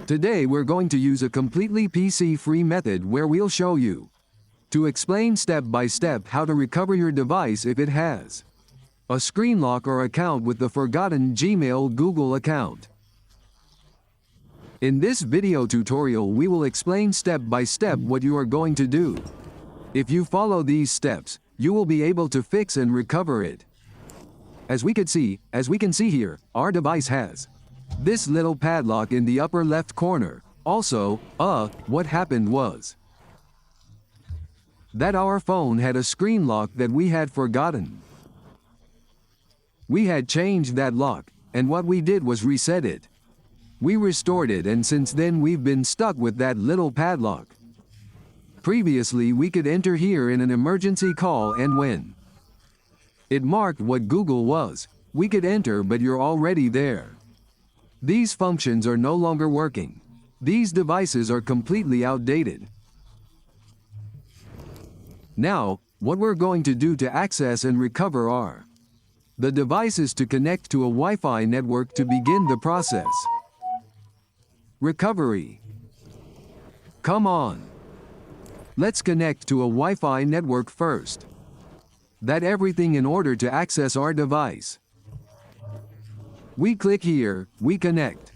Today we're going to use a completely PC-free method where we'll show you to explain step by step how to recover your device if it has a screen lock or account with the forgotten Gmail Google account. In this video tutorial we will explain step by step what you are going to do. If you follow these steps, you will be able to fix and recover it. As we can see here, our device has this little padlock in the upper left corner. Also, what happened was that our phone had a screen lock that we had forgotten. We had changed that lock, and what we did was reset it. We restored it, and since then we've been stuck with that little padlock. Previously we could enter here in an emergency call, and when it marked what Google was, we could enter, but you're already there. These functions are no longer working. These devices are completely outdated. Now, what we're going to do to access and recover are the devices to connect to a Wi-Fi network to begin the process. Recovery. Come on. Let's connect to a Wi-Fi network first. That everything in order to access our device. We click here, we connect.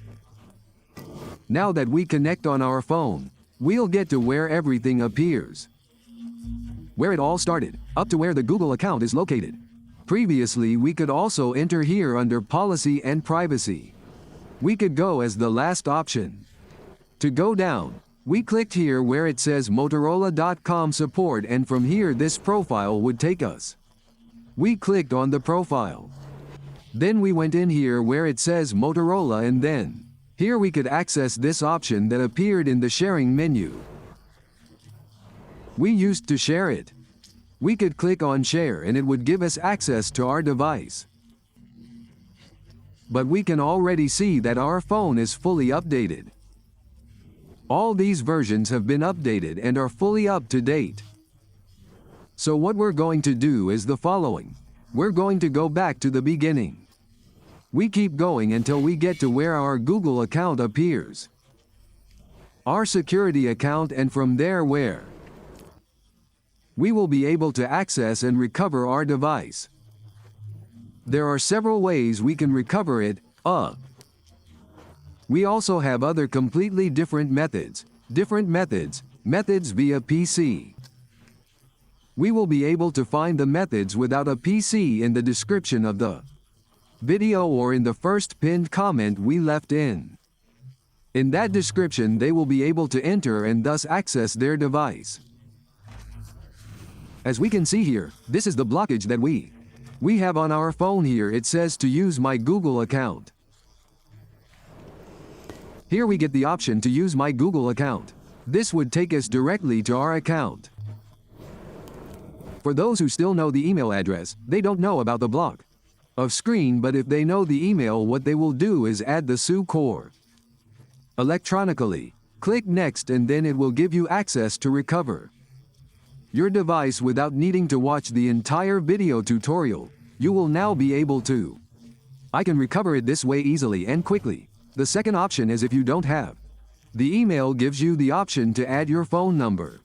Now that we connect on our phone, we'll get to where everything appears. Where it all started, up to where the Google account is located. Previously we could also enter here under Policy and Privacy. We could go as the last option. To go down, we clicked here where it says Motorola.com support, and from here this profile would take us. We clicked on the profile. Then we went in here where it says Motorola, and then here we could access this option that appeared in the sharing menu. We used to share it. We could click on share and it would give us access to our device. But we can already see that our phone is fully updated. All these versions have been updated and are fully up to date. So what we're going to do is the following. We're going to go back to the beginning. We keep going until we get to where our Google account appears. Our security account, and from there where we will be able to access and recover our device. There are several ways we can recover it. We also have other completely different methods. Methods via PC. We will be able to find the methods without a PC in the description of the video or in the first pinned comment we left in. In that description they will be able to enter and thus access their device. As we can see here, this is the blockage that we have on our phone. Here it says to use my Google account. Here we get the option to use my Google account. This would take us directly to our account. For those who still know the email address, they don't know about the block of screen, but if they know the email, what they will do is add the SU-core electronically. Click next and then it will give you access to recover your device without needing to watch the entire video tutorial. You will now be able to. I can recover it this way easily and quickly. The second option is if you don't have the email, gives you the option to add your phone number.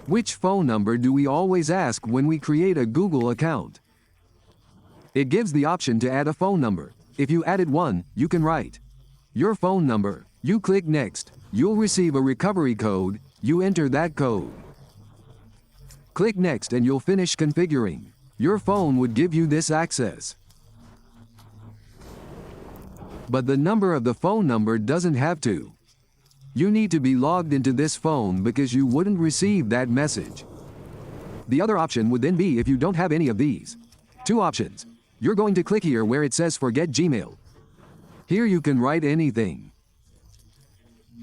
Which phone number do we always ask when we create a Google account? It gives the option to add a phone number. If you added one, you can write your phone number. You click next. You'll receive a recovery code. You enter that code. Click next and you'll finish configuring. Your phone would give you this access. But the number of the phone number doesn't have to. You need to be logged into this phone because you wouldn't receive that message. The other option would then be if you don't have any of these two options. You're going to click here where it says forget Gmail. Here you can write anything.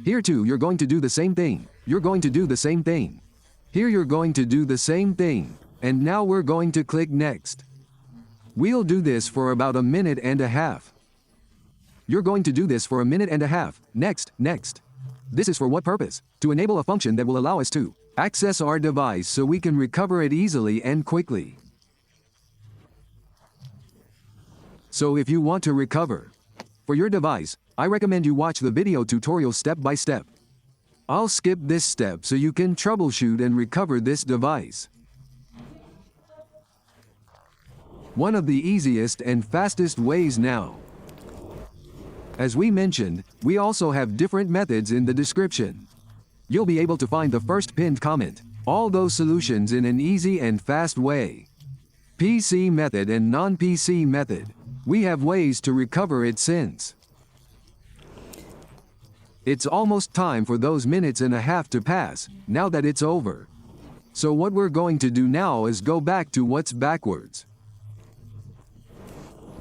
Here too you're going to do the same thing. You're going to do the same thing. Here you're going to do the same thing. And now we're going to click next. We'll do this for about a minute and a half. You're going to do this for a minute and a half. Next. This is for what purpose? To enable a function that will allow us to access our device so we can recover it easily and quickly. So if you want to recover For your device, I recommend you watch the video tutorial step by step. I'll skip this step so you can troubleshoot and recover this device. One of the easiest and fastest ways now. As we mentioned, we also have different methods in the description. You'll be able to find the first pinned comment, all those solutions in an easy and fast way. PC method and non-PC method. We have ways to recover it since. It's almost time for those minutes and a half to pass, now that it's over. So what we're going to do now is go back to what's backwards.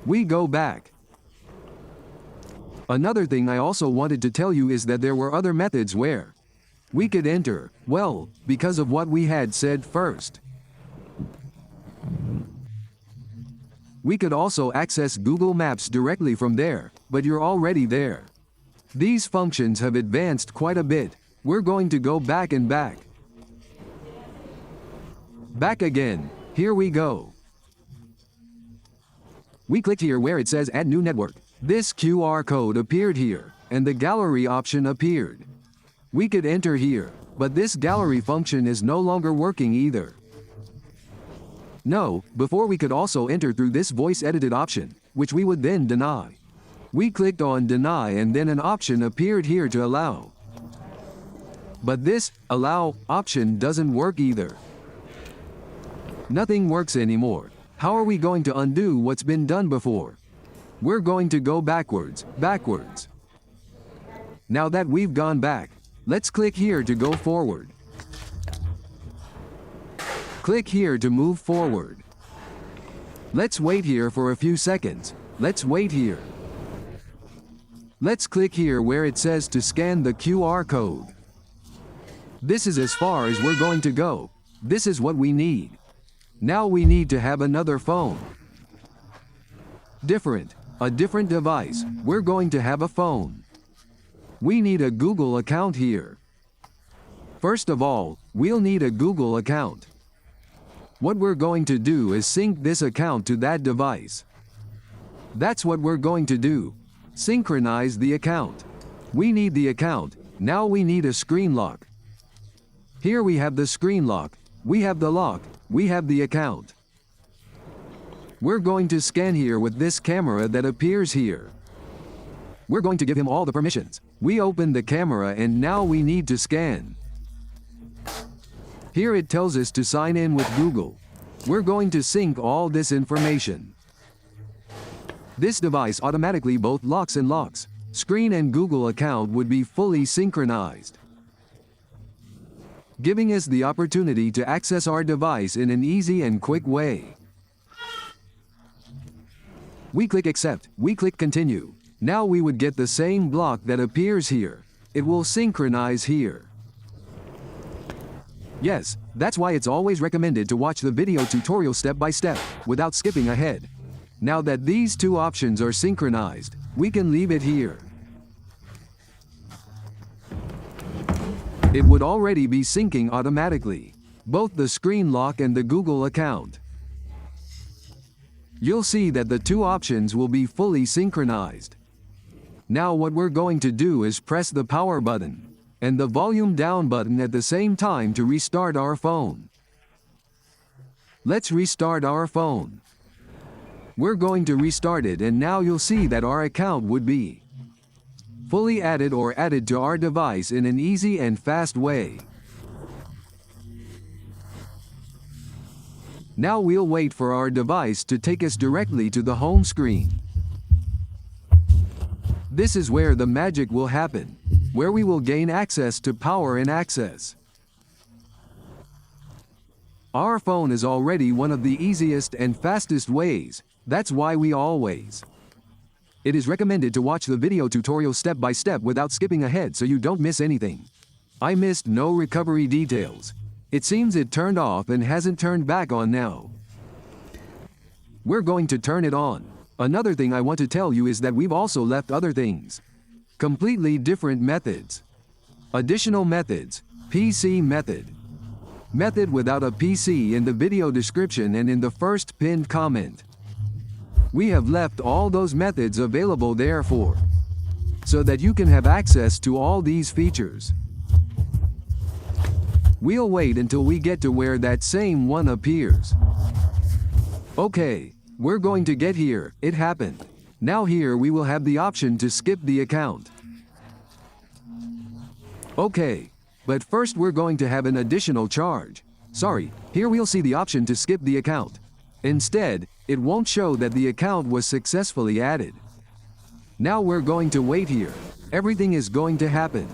We go back. Another thing I also wanted to tell you is that there were other methods where we could enter, well, because of what we had said first. We could also access Google Maps directly from there, but you're already there. These functions have advanced quite a bit. We're going to go back and back. Back again. Here we go. We clicked here where it says Add New Network. This QR code appeared here, and the gallery option appeared. We could enter here, but this gallery function is no longer working either. No, before we could also enter through this voice edited option, which we would then deny. We clicked on deny and then an option appeared here to allow. But this allow option doesn't work either. Nothing works anymore. How are we going to undo what's been done before? We're going to go backwards. Now that we've gone back, let's click here to go forward. Click here to move forward. Let's wait here for a few seconds. Let's wait here. Let's click here where it says to scan the QR code. This is as far as we're going to go. This is what we need. Now we need to have another phone. A different device. We're going to have a phone. We need a Google account here. First of all, we'll need a Google account. What we're going to do is sync this account to that device. That's what we're going to do. Synchronize the account. We need the account. Now we need a screen lock. Here we have the screen lock. We have the lock. We have the account. We're going to scan here with this camera that appears here. We're going to give him all the permissions. We open the camera and now we need to scan. Here it tells us to sign in with Google. We're going to sync all this information. This device automatically both locks and locks. Screen and Google account would be fully synchronized, giving us the opportunity to access our device in an easy and quick way. We click accept, we click continue. Now we would get the same block that appears here. It will synchronize here. Yes, that's why it's always recommended to watch the video tutorial step by step, without skipping ahead. Now that these two options are synchronized, we can leave it here. It would already be syncing automatically, both the screen lock and the Google account. You'll see that the two options will be fully synchronized. Now what we're going to do is press the power button and the volume down button at the same time to restart our phone. Let's restart our phone. We're going to restart it and now you'll see that our account would be fully added or added to our device in an easy and fast way. Now we'll wait for our device to take us directly to the home screen. This is where the magic will happen, where we will gain access to power and access. Our phone is already one of the easiest and fastest ways. That's why we always. It is recommended to watch the video tutorial step by step without skipping ahead so you don't miss anything. I missed no recovery details. It seems it turned off and hasn't turned back on now. We're going to turn it on. Another thing I want to tell you is that we've also left other things. Completely different methods. Additional methods. PC method. Method without a PC in the video description and in the first pinned comment. We have left all those methods available therefore, so that you can have access to all these features. We'll wait until we get to where that same one appears. Okay, we're going to get here, it happened. Now here we will have the option to skip the account. Okay, but first we're going to have an additional charge. Sorry, here we'll see the option to skip the account. Instead, it won't show that the account was successfully added. Now we're going to wait here. Everything is going to happen.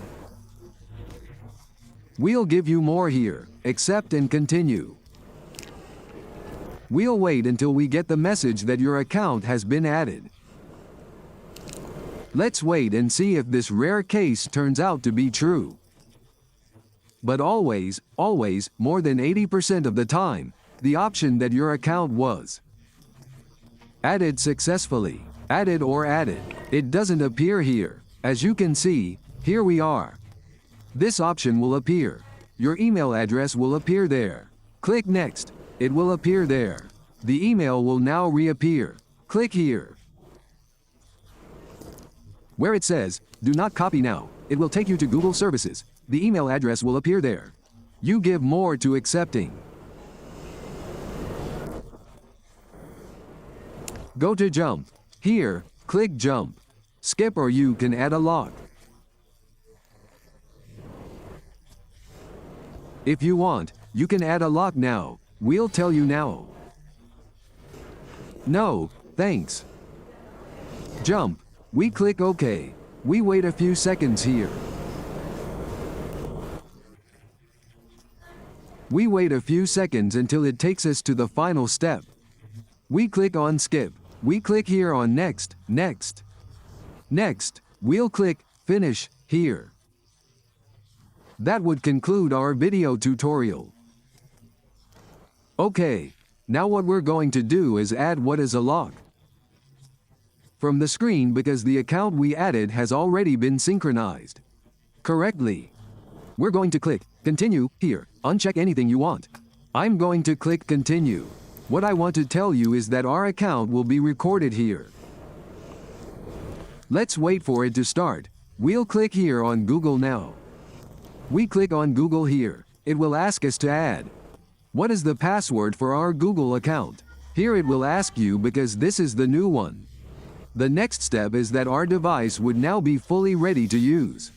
We'll give you more here, accept and continue. We'll wait until we get the message that your account has been added. Let's wait and see if this rare case turns out to be true. But always, more than 80% of the time, the option that your account was added successfully, added or added, it doesn't appear here. As you can see, here we are. This option will appear. Your email address will appear there. Click Next. It will appear there. The email will now reappear. Click here. Where it says, do not copy now, it will take you to Google Services. The email address will appear there. You give more to accepting. Go to Jump. Here, click Jump. Skip or you can add a lock. If you want, you can add a lock now. We'll tell you now. No, thanks. Jump. We click OK. We wait a few seconds here. We wait a few seconds until it takes us to the final step. We click on Skip. We click here on Next, Next. Next, we'll click Finish here. That would conclude our video tutorial. Okay, now what we're going to do is add what is a lock from the screen because the account we added has already been synchronized correctly. We're going to click Continue here. Uncheck anything you want. I'm going to click Continue. What I want to tell you is that our account will be recorded here. Let's wait for it to start. We'll click here on Google now. We click on Google here. It will ask us to add. What is the password for our Google account? Here it will ask you because this is the new one. The next step is that our device would now be fully ready to use.